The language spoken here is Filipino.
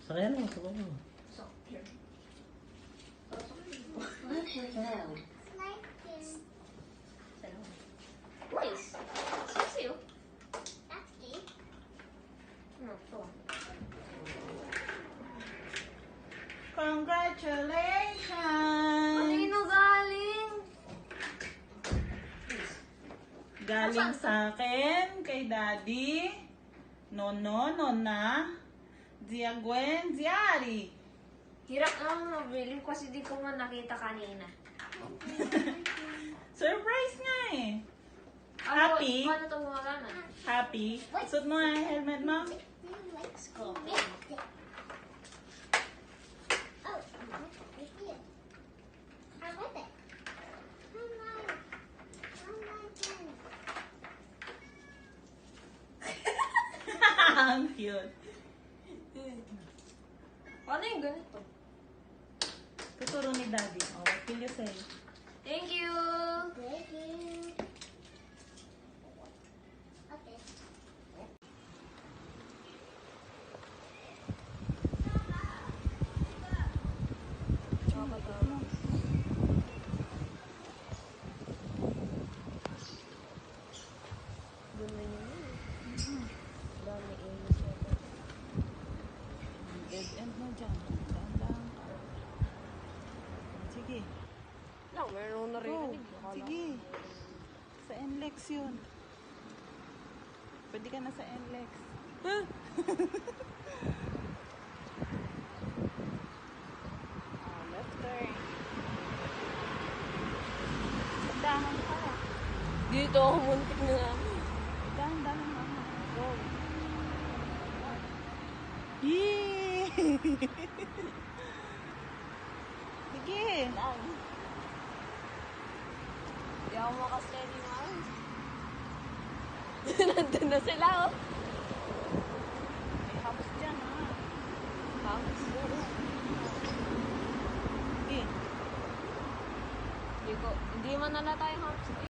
Sakyan mo, sakyan mo. Nice. Sexy, oh. That's cute. No, ito. Congratulations! Kanino galing? Galing sa akin, kay Daddy, Nono, Nona, Zia Gwen, Ziari. Hirap naman mabili kasi di ko man nakita kanina. Surprise nga eh. Ano, Happy? paano ito gumagana? Happy? Suot mo nga yung helmet mo. Let's go. Oh, it's here. I like it. Ang cute. Paano yung ganito? Tuturo ni Daddy. Oh, what will you say? Thank you! Thank you. Okay. Dumi niyo. Dami inis siya. Dead end na dyan. Dahan-dahan ka. Sige. Lang, meron na rin. Go. Sige. Sa NLEX yun. Pwede ka na sa NLEX. Left turn. Dahan ka. Dito ako muntik na nga. Dahan-dahan mama. Go. Yee! Sige. Hindi ako makasteady na. Nandun na sila, oh. May house dyan ha. House. Sige. Hindi man nalata yung house.